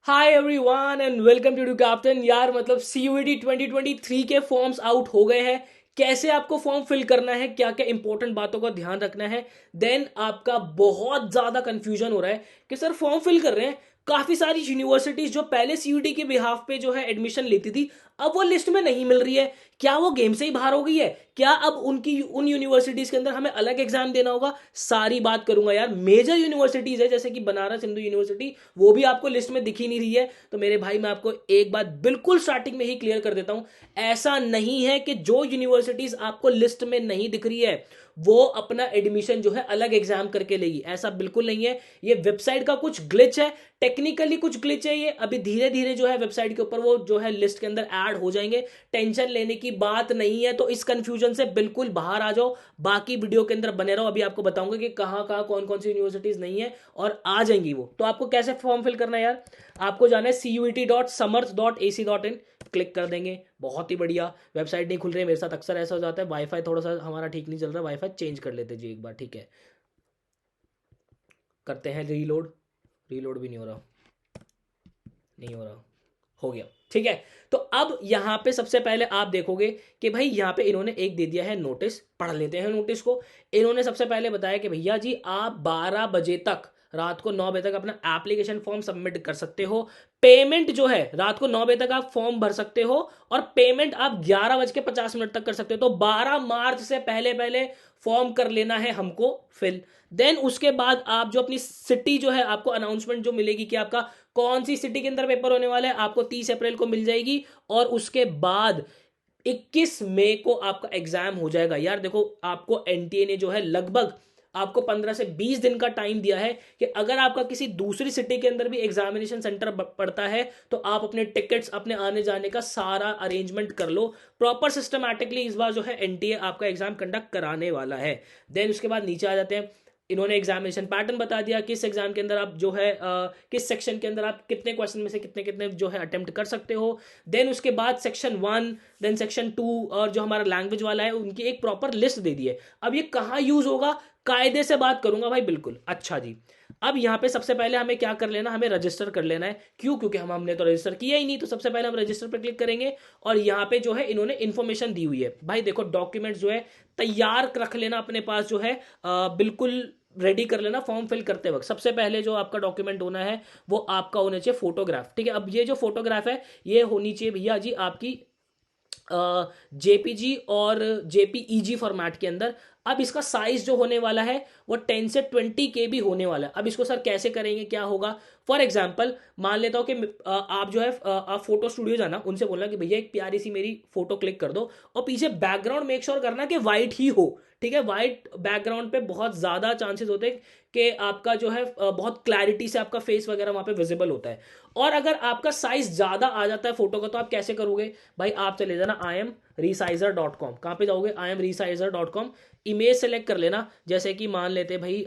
Hi everyone and welcome to captain. यार मतलब CUET 2023 के फॉर्म्स आउट हो गए हैं। कैसे आपको फॉर्म फिल करना है, क्या क्या इंपॉर्टेंट बातों का ध्यान रखना है। देन आपका बहुत ज्यादा कंफ्यूजन हो रहा है कि सर फॉर्म फिल कर रहे हैं, काफी सारी यूनिवर्सिटीज जो पहले सीयूईटी के बिहाफ पे जो है एडमिशन लेती थी अब वो लिस्ट में नहीं मिल रही है। क्या वो गेम से ही बाहर हो गई है? क्या अब उनकी उन यूनिवर्सिटीज के अंदर हमें अलग एग्जाम देना होगा? सारी बात करूंगा यार। मेजर यूनिवर्सिटीज है जैसे कि बनारस हिंदू यूनिवर्सिटी, वो भी आपको लिस्ट में दिख ही नहीं रही है। तो मेरे भाई मैं आपको एक बात बिल्कुल स्टार्टिंग में ही क्लियर कर देता हूं, ऐसा नहीं है कि जो यूनिवर्सिटीज आपको लिस्ट में नहीं दिख रही है वो अपना एडमिशन जो है अलग एग्जाम करके लेगी, ऐसा बिल्कुल नहीं है। ये वेबसाइट का कुछ ग्लिच है, टेक्निकली कुछ ग्लिच है। ये अभी धीरे धीरे जो है वेबसाइट के ऊपर वो जो है लिस्ट के अंदर ऐड हो जाएंगे। टेंशन लेने की बात नहीं है, तो इस कंफ्यूजन से बिल्कुल बाहर आ जाओ। बाकी वीडियो के अंदर बने रहो, अभी आपको बताऊंगा कि कहां कहां कौन कौन सी यूनिवर्सिटीज नहीं है और आ जाएंगी वो। तो आपको कैसे फॉर्म फिल करना है यार? आपको जाना है cuet.समर्थ.ac.in, क्लिक कर देंगे। बहुत ही बढ़िया। वेबसाइट नहीं खुल रही है, मेरे साथ अक्सर ऐसा हो जाता है, वाईफाई थोड़ा सा हमारा ठीक नहीं चल रहा, वाईफाई चेंज कर लेते जी एक बार, ठीक है। करते हैं रीलोड। रीलोड भी नहीं हो रहा, नहीं हो रहा, हो गया, ठीक है। तो अब यहां पे सबसे पहले आप देखोगे कि भाई यहां पे इन्होंने एक दे दिया है नोटिस, पढ़ लेते हैं नोटिस को। इन्होंने सबसे पहले बताया कि भैया जी आप 12 बजे तक, रात को 9 बजे तक अपना एप्लीकेशन फॉर्म सबमिट कर सकते हो। पेमेंट जो है रात को 9 बजे तक आप फॉर्म भर सकते हो और पेमेंट आप 11:50 तक कर सकते हो। तो 12 मार्च से पहले पहले फॉर्म कर लेना है हमको फिल। देन उसके बाद आप जो अपनी सिटी जो है, आपको अनाउंसमेंट जो मिलेगी कि आपका कौन सी सिटी के अंदर पेपर होने वाला है, आपको 30 अप्रैल को मिल जाएगी। और उसके बाद 21 मई को आपका एग्जाम हो जाएगा। यार देखो, आपको एनटीए ने जो है लगभग आपको 15 से 20 दिन का टाइम दिया है कि अगर आपका किसी दूसरी सिटी के अंदर भी एग्जामिनेशन सेंटर पड़ता है तो आप अपने टिकट्स, अपने आने जाने का सारा अरेंजमेंट कर लो। प्रॉपर सिस्टमैटिकली इस बार जो है एनटीए आपका एग्जाम कंडक्ट कराने वाला है। देन उसके बाद नीचे आ जाते हैं। इन्होंने एग्जामिनेशन पैटर्न बता दिया, किस एग्जाम के अंदर आप जो है किस सेक्शन के अंदर आप कितने क्वेश्चन में से कितने कितने जो है अटेम्प्ट कर सकते हो। देन उसके बाद सेक्शन 1, देन सेक्शन 2 और जो हमारा लैंग्वेज वाला है उनकी एक प्रॉपर लिस्ट दे दी है। अब ये कहाँ यूज होगा, कायदे से बात करूंगा भाई, बिल्कुल। अच्छा जी, अब यहाँ पे सबसे पहले हमें क्या कर लेना, हमें रजिस्टर कर लेना है। क्यों? क्योंकि हमने तो रजिस्टर किया ही नहीं, तो सबसे पहले हम रजिस्टर पर क्लिक करेंगे। और यहाँ पे जो है इन्होंने इन्फॉर्मेशन दी हुई है भाई, देखो डॉक्यूमेंट्स जो है तैयार रख लेना अपने पास, जो है बिल्कुल रेडी कर लेना फॉर्म फिल करते वक्त। सबसे पहले जो आपका डॉक्यूमेंट होना है वो आपका होना चाहिए फोटोग्राफ, ठीक है। अब ये जो फोटोग्राफ है ये होनी चाहिए भैया जी आपकी जेपीजी और जेपीईजी फॉर्मेट के अंदर। अब इसका साइज जो होने वाला है वो 10 से 20 के भी होने वाला है। अब इसको सर कैसे करेंगे, क्या होगा? फॉर एग्जाम्पल मान लेता हूँ कि आप जो है आप फोटो स्टूडियो जाना, उनसे बोलना कि भैया एक प्यारी सी मेरी फोटो क्लिक कर दो और पीछे बैकग्राउंड मेक श्योर करना कि वाइट ही हो, ठीक है। वाइट बैकग्राउंड पे बहुत ज्यादा चांसेस होते हैं कि आपका जो है बहुत क्लैरिटी से आपका फेस वगैरह वहां पे विजिबल होता है। और अगर आपका साइज ज्यादा आ जाता है फोटो का तो आप कैसे करोगे भाई? आप चले जाना imresizer.com। कहाँ पे जाओगे? imresizer.com। इमेज सेलेक्ट कर लेना, जैसे कि मान लेते भाई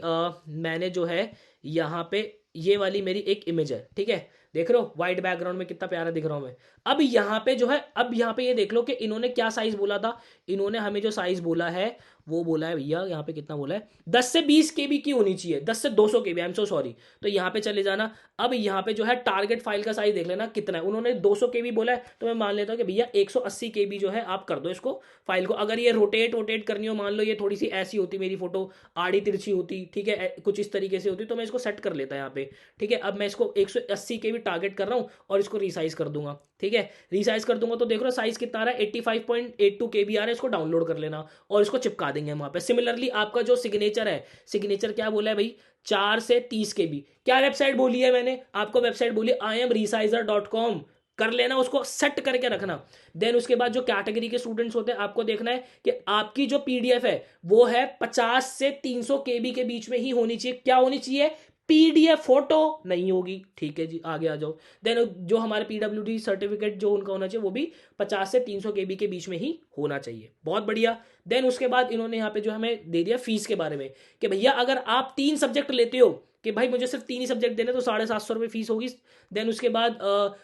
मैंने जो है यहाँ पे ये वाली मेरी एक इमेज है, ठीक है। देख रहे हो वाइट बैकग्राउंड में कितना प्यारा दिख रहा हूं मैं। अब यहाँ पे जो है, अब यहाँ पे ये देख लो कि इन्होंने क्या साइज बोला था। इन्होंने हमें जो साइज बोला है वो बोला है भैया, यहाँ पे कितना बोला है, 10 से 20 केबी की होनी चाहिए, 10 से 200 केबी, आई एम सो सॉरी। तो यहाँ पे चले जाना। अब यहाँ पे जो है टारगेट फाइल का साइज देख लेना कितना है। उन्होंने 200 केबी बोला है तो मैं मान लेता हूँ कि भैया 180 केबी जो है आप कर दो इसको फाइल को। अगर ये रोटेट वोटेट करनी हो, मान लो ये थोड़ी सी ऐसी होती मेरी फोटो, आड़ी तिरछी होती, ठीक है, कुछ इस तरीके से होती, तो मैं इसको सेट कर लेता यहाँ पे, ठीक है। अब मैं इसको 180 केबी टारगेट कर रहा हूँ और इसको रिसाइज कर दूंगा, ठीक है। रिसाइज कर दूंगा तो देख रहे हो साइज कितना आ रहा है, 85.82 केबी आ रहा है। इसको डाउनलोड कर लेना और इसको चिपका देंगे हम वहां पे। सिमिलरली आपका जो सिग्नेचर है, सिग्नेचर क्या बोला है भाई, 4 से 30 के बी। क्या वेबसाइट बोली है मैंने आपको? वेबसाइट बोली imresizer.com। कर लेना, उसको सेट करके रखना। देन उसके बाद जो कैटेगरी के स्टूडेंट्स होते हैं आपको देखना है कि आपकी जो पीडीएफ है वो है 50 से 300 केबी के बीच में ही होनी चाहिए। क्या होनी चाहिए? पीडीएफ, फोटो नहीं होगी, ठीक है जी। आगे आ जाओ। देन जो हमारे पीडब्ल्यूडी सर्टिफिकेट जो उनका होना चाहिए वो भी 50 से 300 केबी के बीच में ही होना चाहिए। बहुत बढ़िया। देन उसके बाद इन्होंने यहाँ पे जो हमें दे दिया फीस के बारे में कि भैया अगर आप 3 सब्जेक्ट लेते हो कि भाई मुझे सिर्फ 3 ही सब्जेक्ट देने तो 750 रुपये फीस होगी। देन उसके बाद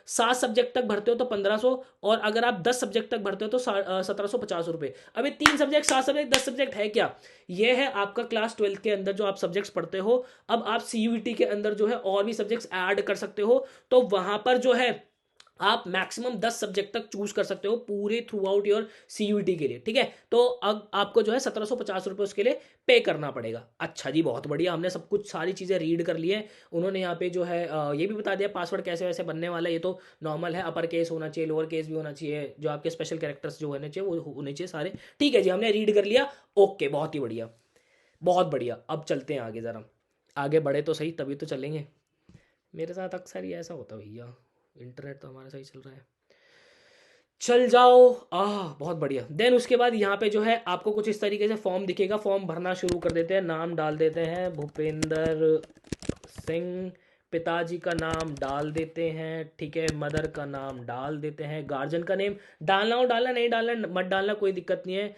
7 सब्जेक्ट तक भरते हो तो 1500, और अगर आप 10 सब्जेक्ट तक भरते हो तो 1750 रुपये। अब ये 3 सब्जेक्ट, 7 सब्जेक्ट, 10 सब्जेक्ट है क्या? ये है आपका क्लास 12 के अंदर जो आप सब्जेक्ट्स पढ़ते हो। अब आप CUET के अंदर जो है और भी सब्जेक्ट्स ऐड कर सकते हो, तो वहां पर जो है आप मैक्सिमम 10 सब्जेक्ट तक चूज कर सकते हो पूरे थ्रू आउट योर CUET के लिए, ठीक है। तो अब आपको जो है 1750 रुपये उसके लिए पे करना पड़ेगा। अच्छा जी, बहुत बढ़िया, हमने सब कुछ सारी चीज़ें रीड कर ली है। उन्होंने यहाँ पे जो है ये भी बता दिया पासवर्ड कैसे वैसे बनने वाला है। ये तो नॉर्मल है, अपर केस होना चाहिए, लोअर केस भी होना चाहिए, जो आपके स्पेशल कैरेक्टर्स जो होने चाहिए वो होने चाहिए सारे। ठीक है जी, हमने रीड कर लिया। ओके, बहुत ही बढ़िया, बहुत बढ़िया। अब चलते हैं आगे, ज़रा आगे बढ़े तो सही, तभी तो चलेंगे। मेरे साथ अक्सर ही ऐसा होता है भैया, इंटरनेट तो हमारा सही चल रहा है। चल जाओ। बहुत बढ़िया। देन उसके बाद यहाँ पे जो है आपको कुछ इस तरीके से फॉर्म दिखेगा, फॉर्म भरना शुरू कर देते हैं। नाम डाल देते हैं भूपेंद्र सिंह, पिताजी का नाम डाल देते हैं, ठीक है, मदर का नाम डाल देते हैं, गार्जियन का नेम डालना हो डालना, नहीं डालना मत डालना, कोई दिक्कत नहीं है।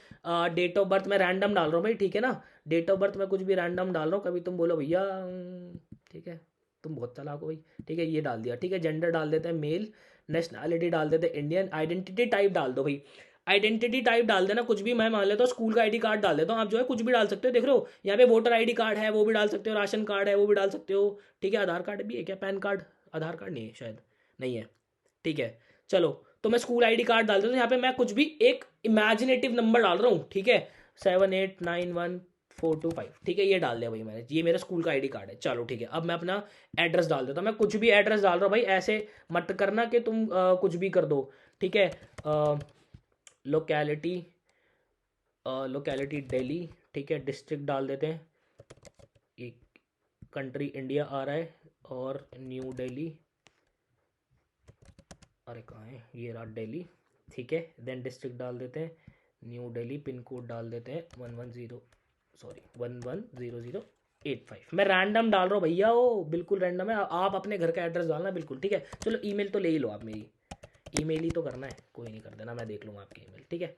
डेट ऑफ बर्थ मैं रैंडम डाल रहा हूँ भाई, ठीक है ना, डेट ऑफ बर्थ मैं कुछ भी रैंडम डाल रहा हूँ, कभी तुम बोलो भैया ठीक है, तुम बहुत चालाक हो भाई, ठीक है, ये डाल दिया, ठीक है। जेंडर डाल देते हैं मेल, नेशनैलिटी डाल देते हैं इंडियन, आइडेंटिटी टाइप डाल दो भाई, आइडेंटिटी टाइप डाल देना कुछ भी, मैं मान लेता हूँ स्कूल का ID कार्ड डाल देता हूँ, आप जो है कुछ भी डाल सकते हो, देख रहे हो यहाँ पे वोटर ID कार्ड है वो भी डाल सकते हो, राशन कार्ड है वो भी डाल सकते हो, ठीक है, आधार कार्ड भी है क्या, पैन कार्ड, आधार कार्ड नहीं है शायद, नहीं है, ठीक है। चलो, तो मैं स्कूल ID कार्ड डाल देता हूँ, यहाँ पे मैं कुछ भी एक इमेजिनेटिव नंबर डाल रहा हूँ, ठीक है, 7891425, ठीक है, ये डाल दिया भाई मैंने, ये मेरा स्कूल का ID कार्ड है। चलो ठीक है, अब मैं अपना एड्रेस डाल देता हूँ, मैं कुछ भी एड्रेस डाल रहा हूँ भाई, ऐसे मत करना कि तुम कुछ भी कर दो, ठीक है। लोकेलिटी, लोकेलिटी दिल्ली, ठीक है, डिस्ट्रिक्ट डाल देते हैं, एक कंट्री इंडिया आ रहा है, और न्यू दिल्ली, अरे कहाँ है, ये रहा दिल्ली, ठीक है। देन डिस्ट्रिक्ट डाल देते हैं न्यू दिल्ली, पिन कोड डाल देते हैं 110085। मैं रैंडम डाल रहा हूँ भैया, वो बिल्कुल रैंडम है, आप अपने घर का एड्रेस डालना बिल्कुल, ठीक है। चलो ईमेल तो ले ही लो आप, मेरी ईमेल ही तो करना है, कोई नहीं कर देना, मैं देख लूँगा आपकी ईमेल, ठीक है।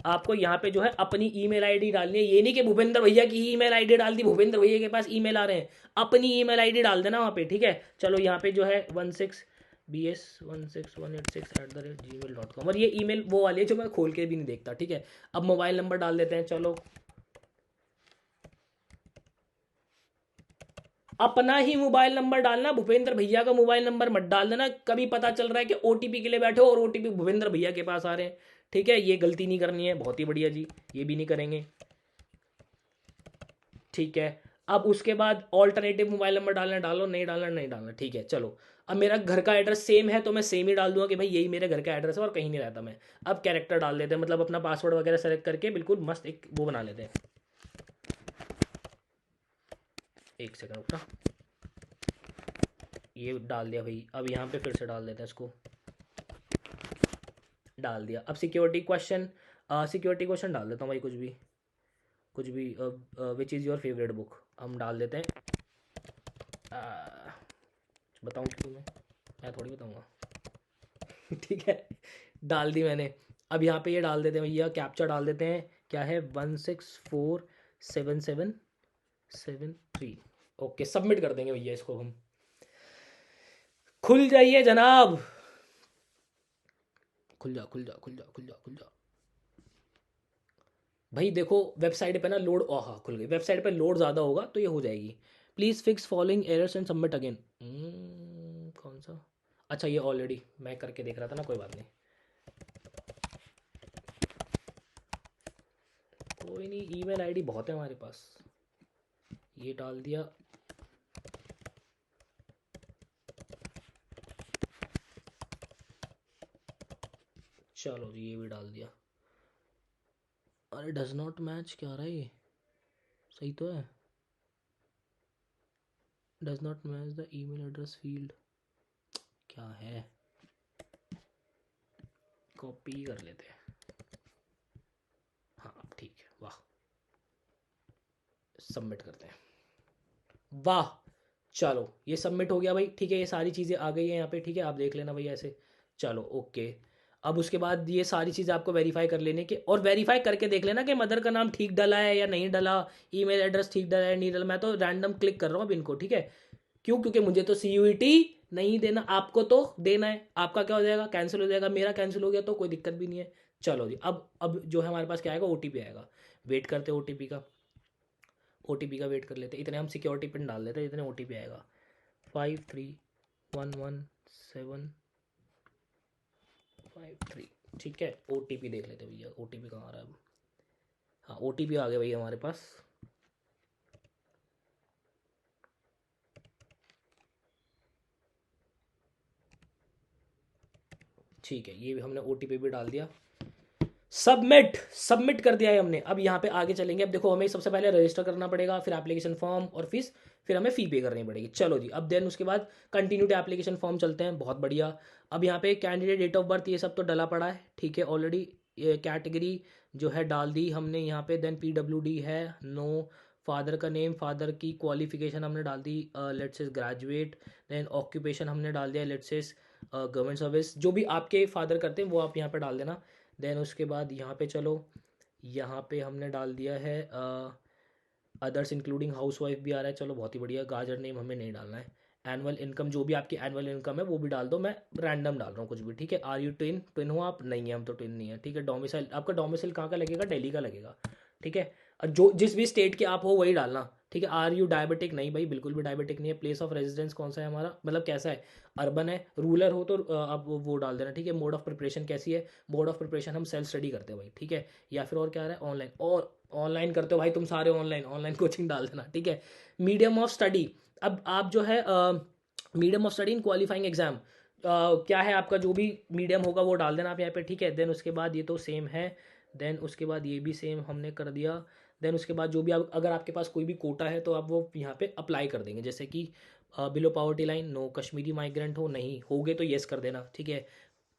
आपको यहाँ पे जो है अपनी ईमेल आईडी डालनी है, ये नहीं कि भूपेंद्र भैया की ईमेल आईडी डाल दी, भूपेंद्र भैया के पास ईमेल आ रहे हैं, अपनी ईमेल आईडी डाल देना वहाँ पे, ठीक है। चलो यहाँ पे जो है 16BS16186@gmail.com, और ये ईमेल वो वाली है जो मैं खोल के भी नहीं देखता, ठीक है। अब मोबाइल नंबर डाल देते हैं, चलो अपना ही मोबाइल नंबर डालना, भूपेंद्र भैया का मोबाइल नंबर मत डाल देना, कभी पता चल रहा है कि OTP के लिए बैठे हो और OTP भूपेंद्र भैया के पास आ रहे हैं, ठीक है, ये गलती नहीं करनी है। बहुत ही बढ़िया जी, ये भी नहीं करेंगे, ठीक है। अब उसके बाद ऑल्टरनेटिव मोबाइल नंबर डालना, डालो, नहीं डालना नहीं डालना, ठीक है। चलो, अब मेरा घर का एड्रेस सेम है तो मैं सेम ही डाल दूंगा कि भाई यही मेरे घर का एड्रेस है और कहीं नहीं रहता मैं। अब कैरेक्टर डाल देते हैं, मतलब अपना पासवर्ड वगैरह सेलेक्ट करके बिल्कुल मस्त एक वो बना लेते हैं। एक सेकंड रुकना, ये डाल दिया भाई। अब यहाँ पे फिर से डाल देते हैं इसको, डाल दिया। अब सिक्योरिटी क्वेश्चन डाल देता हूँ भाई, कुछ भी which is your favourite book हम डाल देते हैं। बताऊँ कि तुम्हें, मैं थोड़ी बताऊँगा ठीक है, डाल दी मैंने। अब यहाँ पे ये डाल देते हैं भैया, कैप्चा डाल देते हैं, क्या है 16477773। ओके, सबमिट कर देंगे भैया इसको हम। खुल जाइए जनाब, खुल जा खुल जा खुल जा खुल जा खुल जा भाई। देखो वेबसाइट पे ना लोड, हाँ खुल गई, वेबसाइट पे लोड ज़्यादा होगा तो ये हो जाएगी। Please fix following errors and submit again. कौन सा, अच्छा ये ऑलरेडी मैं करके देख रहा था ना, कोई बात नहीं, कोई नहीं, ईमेल आईडी बहुत है हमारे पास, ये डाल दिया। चलो जी, ये भी डाल दिया। अरे डज नॉट मैच क्या रहा है ये, सही तो है, does not match the email address field, क्या है, कॉपी कर लेते हैं, हाँ ठीक है, वाह, सबमिट करते हैं, वाह। चलो ये सबमिट हो गया भाई, ठीक है, ये सारी चीज़ें आ गई है यहाँ पे, ठीक है, आप देख लेना भाई ऐसे। चलो ओके, अब उसके बाद ये सारी चीज़ें आपको वेरीफाई कर लेने के, और वेरीफाई करके देख लेना कि मदर का नाम ठीक डला है या नहीं डला, ईमेल एड्रेस ठीक डला है नहीं डला। मैं तो रैंडम क्लिक कर रहा हूँ अब इनको, ठीक है, क्यों? क्योंकि मुझे तो CUET नहीं देना, आपको तो देना है। आपका क्या हो जाएगा? कैंसिल हो जाएगा। मेरा कैंसिल हो गया तो कोई दिक्कत भी नहीं है। चलो जी, अब जो है हमारे पास क्या आएगा? OTP आएगा। वेट करते OTP का, OTP का वेट कर लेते, इतने हम सिक्योरिटी पिन डाल देते, इतने OTP आएगा 531175 3। ठीक है, OTP देख लेते भैया, OTP कहाँ आ रहा है अब? हाँ, OTP आ गया भैया हमारे पास। ठीक है, ये भी हमने OTP भी डाल दिया। सबमिट, सबमिट कर दिया है हमने। अब यहाँ पे आगे चलेंगे। अब देखो, हमें सबसे पहले रजिस्टर करना पड़ेगा, फिर एप्लीकेशन फॉर्म और फीस, फिर हमें फ़ी पे करनी पड़ेगी। चलो जी, अब देन उसके बाद कंटिन्यू टू एप्लीकेशन फॉर्म चलते हैं। बहुत बढ़िया। अब यहाँ पे कैंडिडेट डेट ऑफ बर्थ ये सब तो डला पड़ा है, ठीक है ऑलरेडी। कैटेगरी जो है डाल दी हमने यहाँ पे। देन PWD है, नो। फादर का नेम, फादर की क्वालिफिकेशन हमने डाल दी, let's say graduate. Then occupation हमने डाल दिया, लेट्स से गवर्नमेंट सर्विस। जो भी आपके फादर करते हैं वो आप यहाँ पे डाल देना। देन उसके बाद यहाँ पे चलो, यहाँ पे हमने डाल दिया है अदर्स इंक्लूडिंग हाउस वाइफ भी आ रहा है। चलो बहुत ही बढ़िया। गार्जियन नेम हमें नहीं डालना है। एनुअल इनकम, जो भी आपकी एनुअल इनकम है वो भी डाल दो। मैं रैंडम डाल रहा हूँ कुछ भी, ठीक है। आर यू ट्विन, ट्विन हो आप? नहीं है, हम तो ट्विन नहीं है, ठीक है। डोमिसाइल, आपका डोमिसाइल कहाँ का लगेगा? दिल्ली का लगेगा, ठीक है। जो जिस भी स्टेट के आप हो वही डालना, ठीक है। Are you diabetic? नहीं भाई, बिल्कुल भी डायबिटिक नहीं है। प्लेस ऑफ रेजिडेंस कौन सा है हमारा, मतलब कैसा है? अर्बन है। रूरल हो तो आप वो डाल देना, ठीक है। मोड ऑफ प्रिपरेशन कैसी है? मोड ऑफ प्रिपरेशन हम सेल्फ स्टडी करते हैं भाई, ठीक है। या फिर और क्या आ रहा है? ऑनलाइन। और ऑनलाइन करते हो भाई तुम सारे, ऑनलाइन, ऑनलाइन कोचिंग डाल देना, ठीक है। मीडियम ऑफ स्टडी, अब आप जो है medium of study in qualifying exam क्या है आपका? जो भी मीडियम होगा वो डाल देना आप यहाँ पे, ठीक है। देन उसके बाद ये तो सेम है। देन उसके बाद ये भी सेम हमने कर दिया। देन उसके बाद जो भी आप, अगर आपके पास कोई भी कोटा है तो आप वो यहाँ पे अप्लाई कर देंगे। जैसे कि below poverty line, no. Kashmiri migrant हो, नहीं होगे तो येस कर देना, ठीक है।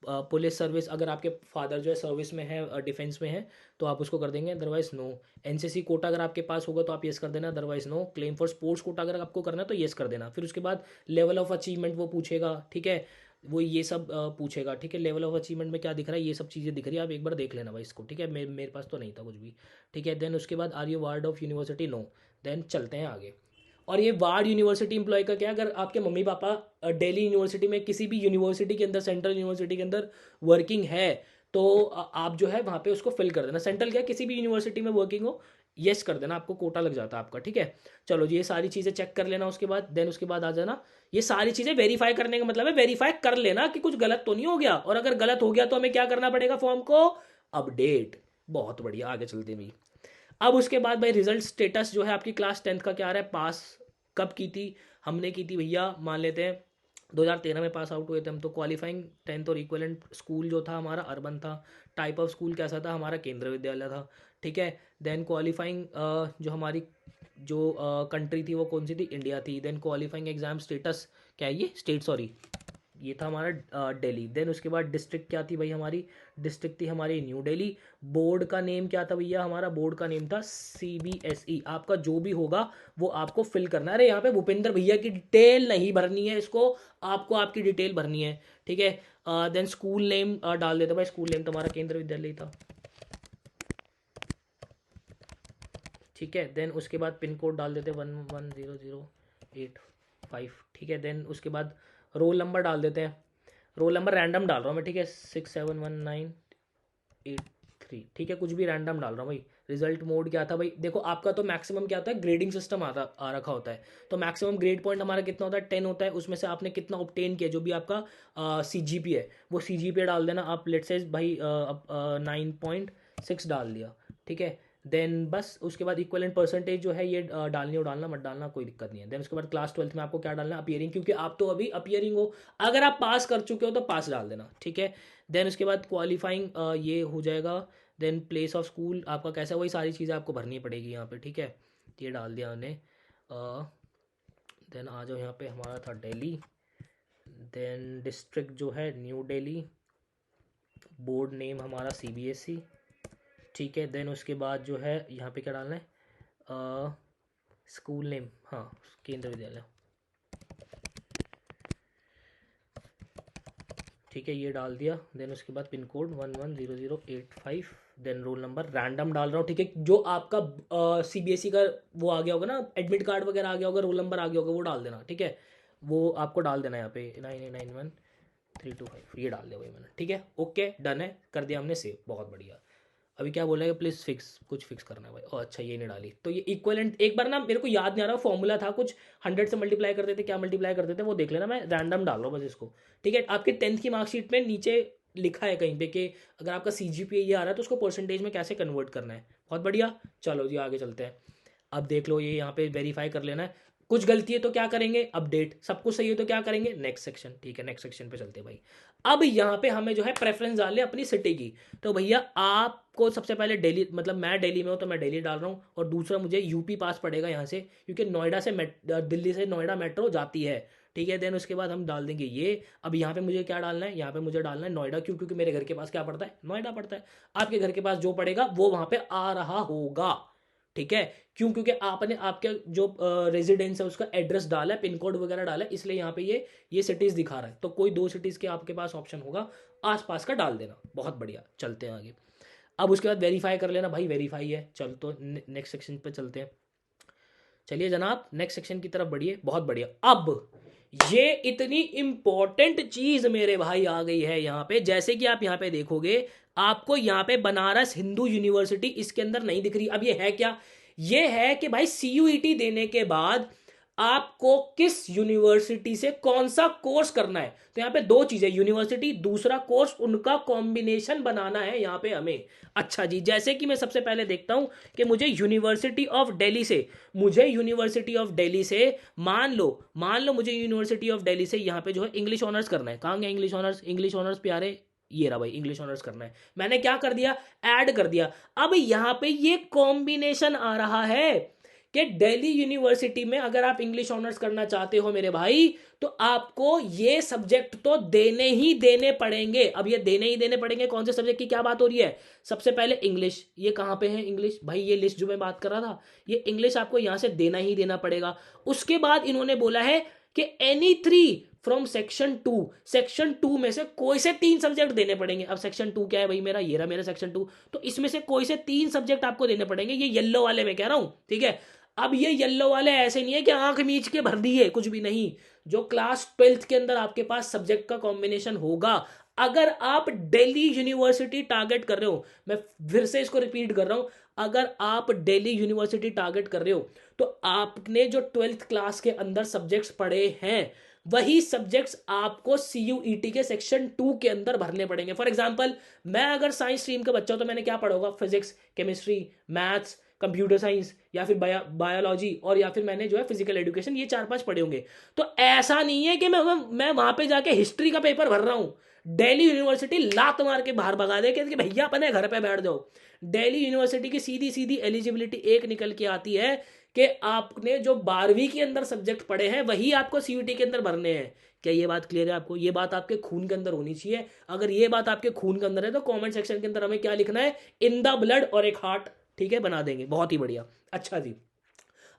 पुलिस सर्विस, अगर आपके फादर जो है सर्विस में है, डिफेंस में है, तो आप उसको कर देंगे, अदरवाइज नो। NCC कोटा अगर आपके पास होगा तो आप येस कर देना, otherwise no. Claim for sports quota अगर आपको करना है तो येस कर देना। फिर उसके बाद लेवल ऑफ अचीवमेंट वो पूछेगा, ठीक है। वो ये सब पूछेगा, ठीक है। लेवल ऑफ अचीवमेंट में क्या दिख रहा है? ये सब चीज़ें दिख रही है, आप एक बार देख लेना भाई इसको, ठीक है। मेरे पास तो नहीं था कुछ भी, ठीक है। देन उसके बाद are you ward of university? No. Then चलते हैं आगे। और ये वार्ड यूनिवर्सिटी एम्प्लॉय का क्या है? अगर आपके मम्मी पापा दिल्ली यूनिवर्सिटी में, किसी भी यूनिवर्सिटी के अंदर, सेंट्रल यूनिवर्सिटी के अंदर वर्किंग है, तो आप जो है वहाँ पे उसको फिल कर देना। सेंट्रल क्या, किसी भी यूनिवर्सिटी में वर्किंग हो, यस कर देना, आपको कोटा लग जाता है आपका, ठीक है। चलो जी, ये सारी चीज़ें चेक कर लेना उसके बाद। देन उसके बाद आ जाना। ये सारी चीज़ें वेरीफाई करने का मतलब है वेरीफाई कर लेना कि कुछ गलत तो नहीं हो गया, और अगर गलत हो गया तो हमें क्या करना पड़ेगा? फॉर्म को अपडेट। बहुत बढ़िया, आगे चलते हैं भाई। अब उसके बाद भाई रिजल्ट स्टेटस जो है आपकी क्लास 10th का क्या आ रहा है? पास कब की थी? हमने की थी भैया, मान लेते हैं 2013 में पास आउट हुए थे हम। तो क्वालिफाइंग 10th और इक्वलेंट स्कूल जो था हमारा अर्बन था। टाइप ऑफ स्कूल कैसा था हमारा? केंद्रीय विद्यालय था, ठीक है। देन क्वालिफाइंग जो हमारी जो कंट्री थी वो कौन सी थी? इंडिया थी। देन क्वालिफाइंग एग्जाम स्टेटस क्या है? ये स्टेट, सॉरी, ये था हमारा दिल्ली। देन उसके बाद डिस्ट्रिक्ट क्या थी भाई हमारी? डिस्ट्रिक्ट थी हमारी न्यू दिल्ली। बोर्ड का नेम क्या था भैया हमारा? बोर्ड का नेम था CBSE। आपका जो भी होगा वो आपको फिल करना है। अरे यहाँ पे भूपेंद्र भैया की डिटेल नहीं भरनी है, इसको आपको आपकी डिटेल भरनी है, ठीक है। देन स्कूल नेम डाल देते भाई। स्कूल नेम तो हमारा केंद्रीय विद्यालय था, ठीक है। देन उसके बाद पिन कोड डाल देते 110085, ठीक है। देन उसके बाद रोल नंबर डाल देते हैं। रोल नंबर रैंडम डाल रहा हूँ मैं, ठीक है। 671983, ठीक है। कुछ भी रैंडम डाल रहा हूँ भाई। रिजल्ट मोड क्या था भाई? देखो आपका तो मैक्सिमम क्या होता है, ग्रेडिंग सिस्टम आ रखा होता है। तो मैक्सिमम ग्रेड पॉइंट हमारा कितना होता है? 10 होता है। उसमें से आपने कितना ऑब्टेन किया, जो भी आपका CGP है वो CGP डाल देना आप। लेट्स से भाई 9.6 डाल दिया, ठीक है। देन बस उसके बाद इक्वलेंट परसेंटेज जो है ये डालनी हो, डालना मत डालना कोई दिक्कत नहीं है। देन उसके बाद क्लास 12th में आपको क्या डालना है? अपियरिंग, क्योंकि आप तो अभी अपियरिंग हो। अगर आप पास कर चुके हो तो पास डाल देना, ठीक है। देन उसके बाद क्वालिफाइंग ये हो जाएगा। देन प्लेस ऑफ स्कूल आपका कैसा है? वही सारी चीज़ें आपको भरनी पड़ेगी यहाँ पे, ठीक है। ये डाल दिया हमने। देन आ जाओ यहाँ पे, हमारा था दिल्ली। देन डिस्ट्रिक्ट जो है न्यू दिल्ली। बोर्ड नेम हमारा CBSE, ठीक है। देन उसके बाद जो है यहाँ पे क्या डालना है? स्कूल नेम, हाँ, केंद्रीय विद्यालय, ठीक है, ये डाल दिया। देन उसके बाद pin code 110085। Then roll number random डाल रहा हूँ, ठीक है। जो आपका CBSE का वो आ गया होगा ना, एडमिट कार्ड वगैरह आ गया होगा, रोल नंबर आ गया होगा, वो डाल देना, ठीक है। वो आपको डाल देना है यहाँ पे 9891 325, ये डाल दिया भाई मैंने, ठीक है, ओके डन है, कर दिया हमने सेव, बहुत बढ़िया। अभी क्या बोला है, प्लीज फिक्स, कुछ फिक्स करना है भाई, ओ अच्छा ये नहीं डाली, तो ये इक्वलेंट, एक बार ना मेरे को याद नहीं आ रहा फॉर्मूला था कुछ, 100 से मल्टीप्लाई करते थे, क्या मल्टीप्लाई करते थे वो देख लेना, मैं रैंडम डाल रहा हूँ बस इसको, ठीक है। आपके 10th की मार्कशीट में नीचे लिखा है कहीं पे कि अगर आपका CGPA ये आ रहा है तो उसको परसेंटेज में कैसे कन्वर्ट करना है, बहुत बढ़िया। चलो जी आगे चलते हैं। अब देख लो, ये यहाँ पे वेरीफाई कर लेना है, कुछ गलती है तो क्या करेंगे, अपडेट, सब कुछ सही है तो क्या करेंगे, नेक्स्ट सेक्शन, ठीक है, नेक्स्ट सेक्शन पे चलते हैं भाई। अब यहाँ पे हमें जो है प्रेफरेंस डालने अपनी सिटी की, तो भैया आपको सबसे पहले दिल्ली, मतलब मैं दिल्ली में हूँ तो मैं दिल्ली डाल रहा हूँ, और दूसरा मुझे यूपी पास पड़ेगा यहाँ से, क्योंकि नोएडा से दिल्ली से नोएडा मेट्रो जाती है, ठीक है। देन उसके बाद हम डाल देंगे ये। अब यहाँ पे मुझे क्या डालना है, यहाँ पे मुझे डालना है नोएडा, क्यों, क्योंकि मेरे घर के पास क्या पड़ता है, नोएडा पड़ता है। आपके घर के पास जो पड़ेगा वो वहाँ पे आ रहा होगा, ठीक है। क्यों, क्योंकि आपने आपके जो रेजिडेंस है उसका एड्रेस डाला है, पिन कोड वगैरह डाला है, इसलिए यहाँ पे ये सिटीज़ दिखा रहा है, तो कोई 2 सिटीज़ के आपके पास ऑप्शन होगा, आसपास का डाल देना, बहुत बढ़िया। चलते हैं आगे। अब उसके बाद वेरीफाई कर लेना भाई, वेरीफाई है, चल तो नेक्स्ट सेक्शन पे चलते हैं। चलिए जनाब नेक्स्ट सेक्शन की तरफ बढ़िए, बहुत बढ़िया। अब ये इतनी इंपॉर्टेंट चीज मेरे भाई आ गई है यहाँ पे, जैसे कि आप यहाँ पे देखोगे, आपको यहाँ पे बनारस हिंदू यूनिवर्सिटी इसके अंदर नहीं दिख रही। अब ये है क्या, ये है कि भाई CUET देने के बाद आपको किस यूनिवर्सिटी से कौन सा कोर्स करना है, तो यहाँ पे 2 चीजें, यूनिवर्सिटी, दूसरा कोर्स, उनका कॉम्बिनेशन बनाना है यहाँ पे हमें। अच्छा जी, जैसे कि मैं सबसे पहले देखता हूं कि मुझे यूनिवर्सिटी ऑफ दिल्ली से, मान लो मुझे यूनिवर्सिटी ऑफ दिल्ली से यहाँ पे जो है इंग्लिश ऑनर्स करना है। कहाँ गया इंग्लिश ऑनर्स, इंग्लिश ऑनर्स प्यारे, ये रहा भाई, इंग्लिश ऑनर्स करना है। मैंने क्या कर दिया, ऐड कर दिया। अब यहाँ पे ये कॉम्बिनेशन आ रहा है कि दिल्ली यूनिवर्सिटी में अगर आप इंग्लिश ऑनर्स करना चाहते हो मेरे भाई, तो आपको ये सब्जेक्ट तो देने ही देने पड़ेंगे। अब ये देने ही देने पड़ेंगे, कौन से सब्जेक्ट की क्या बात हो रही है, सबसे पहले इंग्लिश, ये कहाँ पे है इंग्लिश भाई, ये लिस्ट जो मैं बात कर रहा था, ये इंग्लिश आपको यहां से देना ही देना पड़ेगा। उसके बाद इन्होंने बोला है कि एनी 3 फ्रॉम सेक्शन 2 में से कोई से 3 सब्जेक्ट देने पड़ेंगे। अब सेक्शन 2 क्या है भाई मेरा, ये रहा मेरा सेक्शन 2, तो इसमें से कोई से 3 सब्जेक्ट आपको देने पड़ेंगे, ये येलो वाले में कह रहा हूं, ठीक है। अब ये येलो वाले ऐसे नहीं है कि आंख मीच के भर दिए, कुछ भी नहीं। जो क्लास 12th के अंदर आपके पास सब्जेक्ट का कॉम्बिनेशन होगा, अगर आप दिल्ली यूनिवर्सिटी टारगेट कर रहे हो, मैं फिर से इसको रिपीट कर रहा हूं, अगर आप दिल्ली यूनिवर्सिटी टारगेट कर रहे हो, तो आपने जो 12th क्लास के अंदर सब्जेक्ट्स पढ़े हैं, वही सब्जेक्ट्स आपको CUET के सेक्शन 2 के अंदर भरने पड़ेंगे। फॉर एग्जांपल, मैं अगर साइंस स्ट्रीम का बच्चा हूं तो मैंने क्या पढ़ा होगा, physics, chemistry, maths, computer science, या फिर बायोलॉजी, और या फिर मैंने जो है फिजिकल एजुकेशन, ये 4-5 पढ़े होंगे। तो ऐसा नहीं है कि मैं वहां पे जाके हिस्ट्री का पेपर भर रहा हूं। दिल्ली यूनिवर्सिटी लात मार के बाहर भगा दे कि भैया अपने घर पे बैठ जाओ। दिल्ली यूनिवर्सिटी की सीधी सीधी एलिजिबिलिटी एक निकल के आती है कि आपने जो 12वीं के अंदर सब्जेक्ट पढ़े हैं वही आपको CUET के अंदर भरने हैं। क्या ये बात क्लियर है आपको, ये बात आपके खून के अंदर होनी चाहिए। अगर ये बात आपके खून के अंदर है तो कमेंट सेक्शन के अंदर हमें क्या लिखना है, इन द ब्लड, और एक हार्ट, ठीक है, बना देंगे, बहुत ही बढ़िया। अच्छा जी,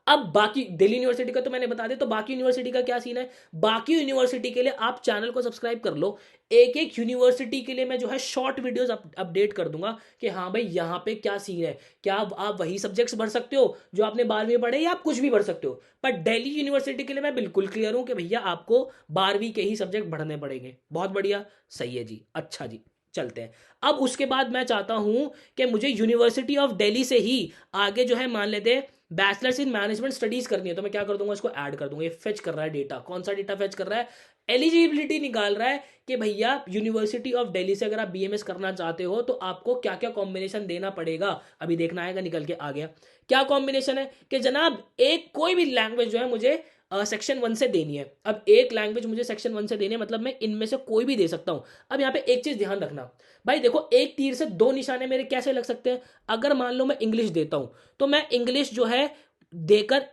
अब बाकी दिल्ली यूनिवर्सिटी का तो मैंने बता दिया, तो बाकी यूनिवर्सिटी का क्या सीन है। बाकी यूनिवर्सिटी के लिए आप चैनल को सब्सक्राइब कर लो, एक एक यूनिवर्सिटी के लिए मैं जो है शॉर्ट वीडियोस अपडेट कर दूंगा कि हाँ भाई यहाँ पे क्या सीन है। क्या आप वही सब्जेक्ट्स भर सकते हो जो आपने 12वीं में पढ़े, या आप कुछ भी भर सकते हो, पर दिल्ली यूनिवर्सिटी के लिए मैं बिल्कुल क्लियर हूं कि भैया आपको 12वीं के ही सब्जेक्ट भरने पड़ेंगे। बहुत बढ़िया, सही है जी। अच्छा जी, चलते हैं। अब उसके बाद मैं चाहता हूं कि मुझे यूनिवर्सिटी ऑफ दिल्ली से ही आगे जो है मान लेते हैं बैचलर्स इन मैनेजमेंट स्टडीज करनी है, तो मैं क्या कर दूंगा, इसको ऐड कर दूंगा। ये फेच कर रहा है डेटा, कौन सा डेटा फेच कर रहा है, एलिजिबिलिटी निकाल रहा है कि भैया यूनिवर्सिटी ऑफ दिल्ली से अगर आप BMS करना चाहते हो तो आपको क्या क्या कॉम्बिनेशन देना पड़ेगा। अभी देखना आएगा, निकल के आ गया। क्या कॉम्बिनेशन है कि जनाब एक कोई भी लैंग्वेज जो है मुझे सेक्शन 1 से देनी है। अब एक लैंग्वेज मुझे सेक्शन 1 से देनी है, मतलब मैं इनमें से कोई भी दे सकता हूं। अब यहाँ पे एक चीज ध्यान रखना भाई, देखो एक तीर से 2 निशाने मेरे कैसे लग सकते हैं। अगर मान लो मैं इंग्लिश देता हूं तो मैं इंग्लिश जो है देकर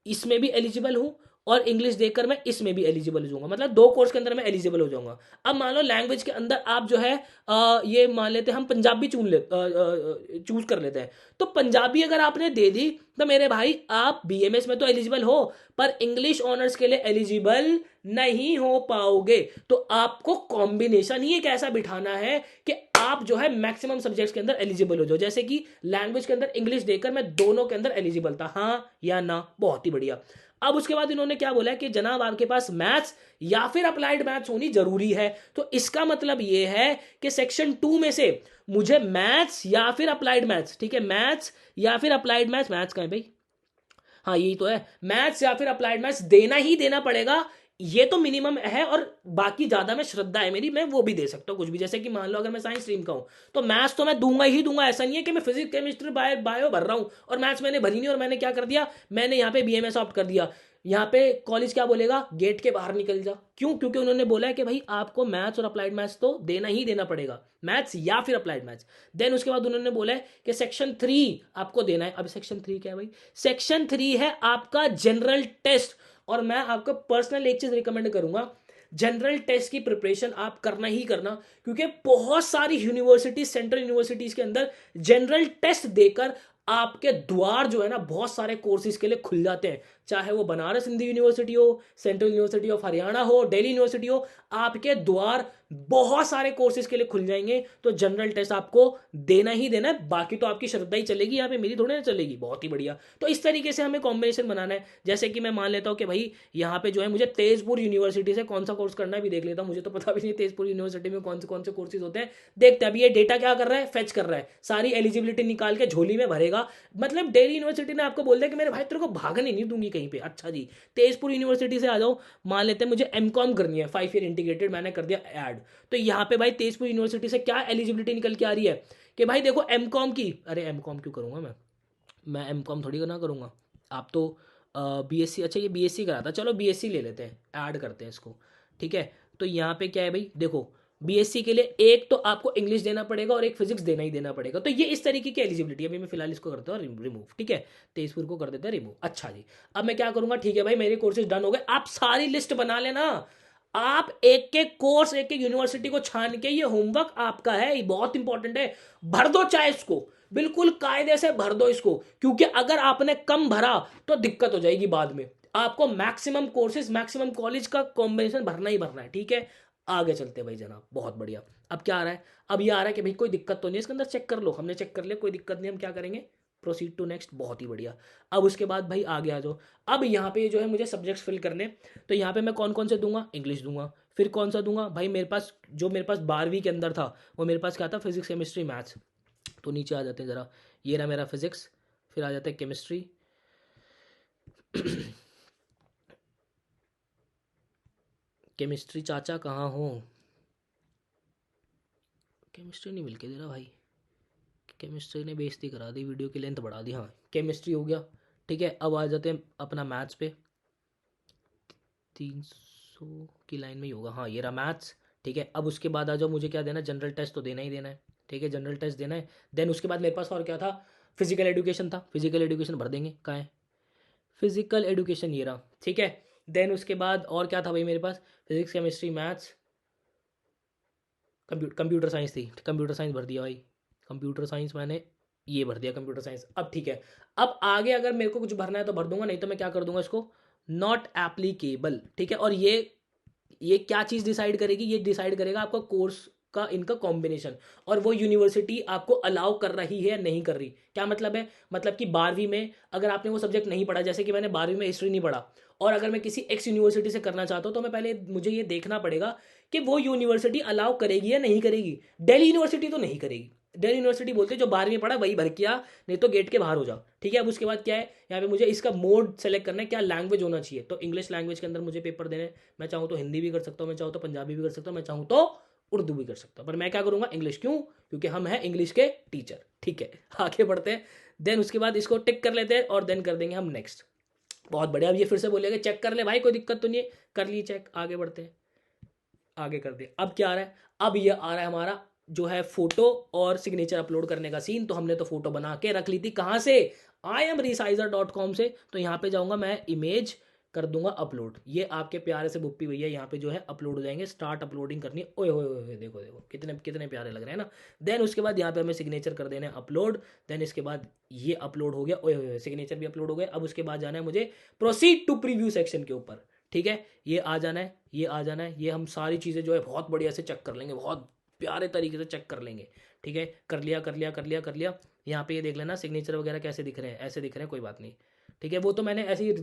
इसमें भी एलिजिबल हूं, और इंग्लिश देकर मैं इसमें भी एलिजिबल हो जाऊंगा, मतलब 2 कोर्स के अंदर मैं एलिजिबल हो जाऊंगा। अब मान लो लैंग्वेज के अंदर आप जो है ये मान लेते हैं हम पंजाबी चूज कर लेते हैं, तो पंजाबी अगर आपने दे दी तो मेरे भाई आप BMS में तो एलिजिबल हो, पर इंग्लिश ऑनर्स के लिए एलिजिबल नहीं हो पाओगे। तो आपको कॉम्बिनेशन ही एक ऐसा बिठाना है कि आप जो है मैक्सिमम सब्जेक्ट्स के अंदर एलिजिबल हो जाओ। जैसे कि लैंग्वेज के अंदर इंग्लिश देकर मैं दोनों के अंदर एलिजिबल था, हाँ या ना, बहुत ही बढ़िया। अब उसके बाद इन्होंने क्या बोला कि जनाब आपके पास मैथ्स या फिर अप्लाइड मैथ्स होनी जरूरी है। तो इसका मतलब ये है कि सेक्शन 2 में से मुझे मैथ्स या फिर अप्लाइड मैथ्स, ठीक है, मैथ्स या फिर अप्लाइड मैथ्स, मैथ्स कहाँ है भाई, हाँ यही तो है, मैथ्स या फिर अप्लाइड मैथ्स देना ही देना पड़ेगा। ये तो मिनिमम है, और बाकी ज्यादा में श्रद्धा है मेरी, मैं वो भी दे सकता हूँ कुछ भी। जैसे कि मान लो अगर मैं साइंस स्ट्रीम का हूँ तो मैथ्स तो मैं दूंगा ही दूंगा, ऐसा नहीं है कि मैं फिजिक्स केमिस्ट्री बायो भर रहा हूँ और मैथ्स मैंने भरी नहीं, और मैंने क्या कर दिया, मैंने यहाँ पे बीएमएस ऑप्ट कर दिया। यहाँ पे कॉलेज क्या बोलेगा, गेट के बाहर निकल जा। क्यों? क्योंकि उन्होंने बोला है कि भाई आपको मैथ्स और अप्लाइड मैथ्स तो देना ही देना पड़ेगा, मैथ्स या फिर अप्लाइड मैथ्स। देन उसके बाद उन्होंने बोला है कि सेक्शन 3 आपको देना है। अब सेक्शन 3 क्या है भाई? सेक्शन 3 है आपका जनरल टेस्ट। और मैं आपको पर्सनल एक चीज रिकमेंड करूंगा, जनरल टेस्ट की प्रिपरेशन आप करना ही करना, क्योंकि बहुत सारी यूनिवर्सिटी, सेंट्रल यूनिवर्सिटीज के अंदर जनरल टेस्ट देकर आपके द्वार जो है ना बहुत सारे कोर्सेज के लिए खुल जाते हैं। चाहे वो बनारस हिंदू यूनिवर्सिटी हो, सेंट्रल यूनिवर्सिटी ऑफ हरियाणा हो, दिल्ली यूनिवर्सिटी हो, आपके द्वार बहुत सारे कोर्सेज के लिए खुल जाएंगे। तो जनरल टेस्ट आपको देना ही देना है, बाकी तो आपकी श्रद्धा ही चलेगी, यहाँ पे मेरी थोड़ी ना चलेगी। बहुत ही बढ़िया। तो इस तरीके से हमें कॉम्बिनेशन बनाना है। जैसे कि मैं मान लेता हूँ कि भाई यहाँ पे जो है मुझे तेजपुर यूनिवर्सिटी से कौन सा कोर्स करना है भी देख लेता हूँ, मुझे तो पता भी नहीं तेजपुर यूनिवर्सिटी में कौन से कोर्सेज होते हैं। देखते हैं अभी ये डेटा क्या कर रहा है, फेच कर रहा है, सारी एलिजिबिलिटी निकाल के झोली में भरेगा। मतलब दिल्ली यूनिवर्सिटी ने आपको बोल दिया कि मेरे भाई तेरे को भागने नहीं दूंगी कहीं पे। अच्छा जी, तेजपुर यूनिवर्सिटी से आ जाओ, मान लेते हैं मुझे एमकॉम करनी है, 5 ईयर इंटीग्रेटेड, मैंने कर दिया ऐड। तो यहाँ पे भाई तेजपुर यूनिवर्सिटी से क्या एलिजिबिलिटी निकल के आ रही है कि भाई देखो एमकॉम की, अरे एमकॉम क्यों करूंगा मैं एमकॉम थोड़ी ना करूंगा। आप तो बीएससी, अच्छा ये बीएससी करा था, चलो बीएससी ले लेते हैं, ऐड करते हैं इसको, ठीक है। तो यहाँ पे क्या है भाई, देखो बीएससी के लिए एक तो आपको इंग्लिश देना पड़ेगा और एक फिजिक्स देना ही देना पड़ेगा। तो ये इस तरीके की एलिजिबिलिटी, अभी मैं फिलहाल इसको करता हूँ रिमूव, ठीक है, तेजपुर को कर देते हैं रिमूव। अच्छा जी, अब मैं क्या करूंगा, ठीक है भाई मेरे कोर्सेज डन हो गए, आप सारी लिस्ट बना लेना। आप एक एक कोर्स, एक एक यूनिवर्सिटी को छान के, ये होमवर्क आपका है, ये बहुत इंपॉर्टेंट है, भर दो चाहे इसको, बिल्कुल कायदे से भर दो इसको। क्योंकि अगर आपने कम भरा तो दिक्कत हो जाएगी बाद में। आपको मैक्सिमम कोर्सेज, मैक्सिमम कॉलेज का कॉम्बिनेशन भरना ही भरना है, ठीक है। आगे चलते हैं भाई जनाब, बहुत बढ़िया। अब क्या आ रहा है, अब ये आ रहा है कि भाई कोई दिक्कत तो नहीं है इसके अंदर, चेक कर लो। हमने चेक कर लिया, कोई दिक्कत नहीं, हम क्या करेंगे, प्रोसीड टू नेक्स्ट, बहुत ही बढ़िया। अब उसके बाद भाई आगे आ जाओ। अब यहाँ पे जो है मुझे सब्जेक्ट्स फिल करने, तो यहाँ पे मैं कौन कौन से दूंगा, इंग्लिश दूंगा, फिर कौन सा दूंगा भाई, मेरे पास जो मेरे पास 12वीं के अंदर था वो मेरे पास क्या था, फिजिक्स केमिस्ट्री मैथ्स। तो नीचे आ जाते हैं ज़रा, ये रहा मेरा फिजिक्स, फिर आ जाता है केमिस्ट्री केमिस्ट्री चाचा कहाँ हो, केमिस्ट्री नहीं मिल के दे रहा भाई, केमिस्ट्री ने बेइज्जती करा दी, वीडियो की लेंथ बढ़ा दी। हाँ केमिस्ट्री हो गया, ठीक है। अब आ जाते हैं अपना मैथ्स पे, 300 की लाइन में ही होगा, हाँ ये रहा मैथ्स, ठीक है। अब उसके बाद आ जाओ, मुझे क्या देना है, जनरल टेस्ट तो देना ही देना है, ठीक है, जनरल टेस्ट देना है। देन उसके बाद मेरे पास और क्या था, फिजिकल एजुकेशन था, फिजिकल एजुकेशन भर देंगे, कहाँ है फिजिकल एजुकेशन, ये रहा, ठीक है। देन उसके बाद और क्या था भाई मेरे पास, physics chemistry maths, computer science थी, कंप्यूटर साइंस भर दिया भाई, कंप्यूटर साइंस मैंने ये भर दिया, कंप्यूटर साइंस। अब ठीक है, अब आगे अगर मेरे को कुछ भरना है तो भर दूंगा, नहीं तो मैं क्या कर दूंगा इसको, नॉट एप्लीकेबल, ठीक है। और ये क्या चीज़ डिसाइड करेगी, ये डिसाइड करेगा आपका कोर्स का इनका कॉम्बिनेशन, और वो यूनिवर्सिटी आपको अलाउ कर रही है या नहीं कर रही। क्या मतलब है, मतलब कि 12वीं में अगर आपने वो सब्जेक्ट नहीं पढ़ा, जैसे कि मैंने 12वीं में हिस्ट्री नहीं पढ़ा, और अगर मैं किसी एक्स यूनिवर्सिटी से करना चाहता हूँ, तो मैं पहले मुझे ये देखना पड़ेगा कि वो यूनिवर्सिटी अलाउ करेगी या नहीं करेगी। दिल्ली यूनिवर्सिटी तो नहीं करेगी, दिल्ली यूनिवर्सिटी बोलते जो 12वीं पढ़ा वही भर किया, नहीं तो गेट के बाहर हो जाओ, ठीक है। अब उसके बाद क्या है, यहाँ पे मुझे इसका मोड सेलेक्ट करना है, क्या लैंग्वेज होना चाहिए, तो इंग्लिश लैंग्वेज के अंदर मुझे पेपर देने, मैं चाहूँ तो हिंदी भी कर सकता हूँ, मैं चाहूँ तो पंजाबी भी कर सकता हूँ, मैं चाहूँ तो उर्दू भी कर सकता हूँ, पर मैं क्या करूँगा, इंग्लिश। क्यों? क्योंकि हम हैं इंग्लिश के टीचर, ठीक है। आगे बढ़ते हैं, देन उसके बाद इसको टिक कर लेते हैं और देन कर देंगे हम नेक्स्ट। बहुत बढ़िया। अब ये फिर से बोलेगा चेक कर ले भाई, कोई दिक्कत तो नहीं है, कर लिए चेक, आगे बढ़ते हैं, आगे कर दे। अब क्या आ रहा है, अब ये आ रहा है हमारा जो है फोटो और सिग्नेचर अपलोड करने का सीन। तो हमने तो फोटो बना के रख ली थी, कहाँ से, imresizer.com से। तो यहाँ पे जाऊंगा मैं, इमेज कर दूंगा अपलोड, ये आपके प्यारे से बुप्पी भैया यहाँ पे जो है अपलोड हो जाएंगे, स्टार्ट अपलोडिंग करनी है। ओए होए होए, देखो देखो कितने कितने प्यारे लग रहे हैं ना। देन उसके बाद यहाँ पे हमें सिग्नेचर कर देना है अपलोड। देन इसके बाद ये अपलोड हो गया, ओए होए सिग्नेचर भी अपलोड हो गया। अब उसके बाद जाना है मुझे प्रोसीड टू प्रीव्यू सेक्शन के ऊपर, ठीक है। ये आ जाना है, ये आ जाना है, ये हम सारी चीज़ें जो है बहुत बढ़िया से चेक कर लेंगे, बहुत प्यारे तरीके से चेक कर लेंगे, ठीक है। कर लिया कर लिया कर लिया कर लिया। यहाँ पे ये देख लेना सिग्नेचर वगैरह कैसे दिख रहे हैं, ऐसे दिख रहे हैं, कोई बात नहीं, ठीक है, वो तो मैंने ऐसी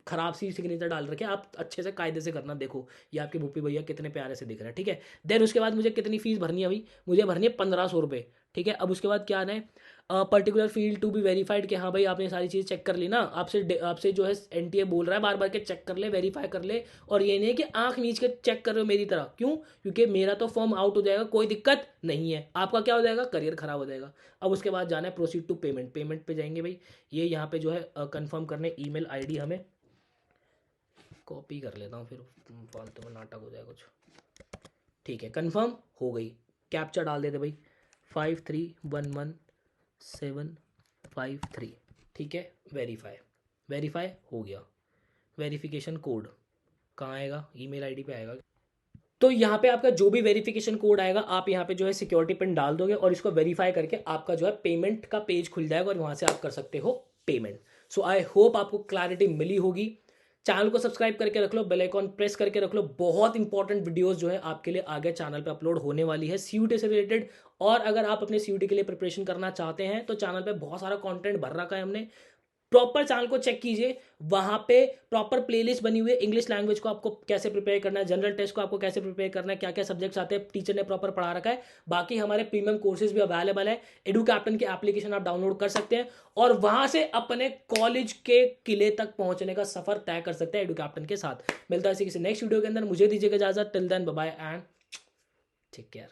खराब सी सिग्नेचर डाल रखे, आप अच्छे से कायदे से करना। देखो ये आपके भूपी भैया कितने प्यारे से दिख रहे हैं, ठीक है। देन उसके बाद मुझे कितनी फीस भरनी है भाई, मुझे भरनी है 1500 रुपये, ठीक है। अब उसके बाद क्या आना है, particular field to be verified, कि हाँ भाई आपने सारी चीज़ चेक कर ली ना, आपसे जो है एनटीए बोल रहा है बार बार के चेक कर ले, वेरीफाई कर ले। और ये नहीं है कि आंख मीच के चेक कर रहे हो मेरी तरह, क्यों, क्योंकि मेरा तो फॉर्म आउट हो जाएगा, कोई दिक्कत नहीं है, आपका क्या हो जाएगा, करियर खराब हो जाएगा। अब उसके बाद जाना है प्रोसीड टू पेमेंट, पेमेंट पे जाएंगे भाई। ये यहाँ पे जो है कंफर्म करने ईमेल आईडी हमें कॉपी कर लेता हूँ, फिर फालतू में नाटक हो जाएगा कुछ, ठीक है। कंफर्म हो गई, कैप्चा डाल देते भाई, 53117553, ठीक है। वेरीफाई, वेरीफाई हो गया। वेरिफिकेशन कोड कहाँ आएगा, ईमेल आईडी पे आएगा। तो यहाँ पे आपका जो भी वेरिफिकेशन कोड आएगा, आप यहाँ पे जो है सिक्योरिटी पिन डाल दोगे और इसको वेरीफाई करके आपका जो है पेमेंट का पेज खुल जाएगा और वहाँ से आप कर सकते हो पेमेंट। सो आई होप आपको क्लैरिटी मिली होगी। चैनल को सब्सक्राइब करके रख लो, बेल आइकॉन प्रेस करके रख लो, बहुत इंपॉर्टेंट वीडियोस जो है आपके लिए आगे चैनल पे अपलोड होने वाली है सीयूटी से रिलेटेड। और अगर आप अपने सीयूटी के लिए प्रिपरेशन करना चाहते हैं तो चैनल पे बहुत सारा कंटेंट भर रखा है हमने, प्रॉपर चैनल को चेक कीजिए, वहां पे प्रॉपर प्लेलिस्ट बनी हुई है। इंग्लिश लैंग्वेज को आपको कैसे प्रिपेयर करना है, जनरल टेस्ट को आपको कैसे प्रिपेयर करना है, क्या क्या सब्जेक्ट्स आते हैं, टीचर ने प्रॉपर पढ़ा रखा है। बाकी हमारे प्रीमियम कोर्सेज भी अवेलेबल है, एडू कैप्टन की एप्लीकेशन आप डाउनलोड कर सकते हैं और वहां से अपने कॉलेज के किले तक पहुंचने का सफर तय कर सकते हैं एडू कैप्टन के साथ। मिलता है किसी नेक्स्ट वीडियो के अंदर, मुझे दीजिएगा इजाजत, till then bye bye and take care.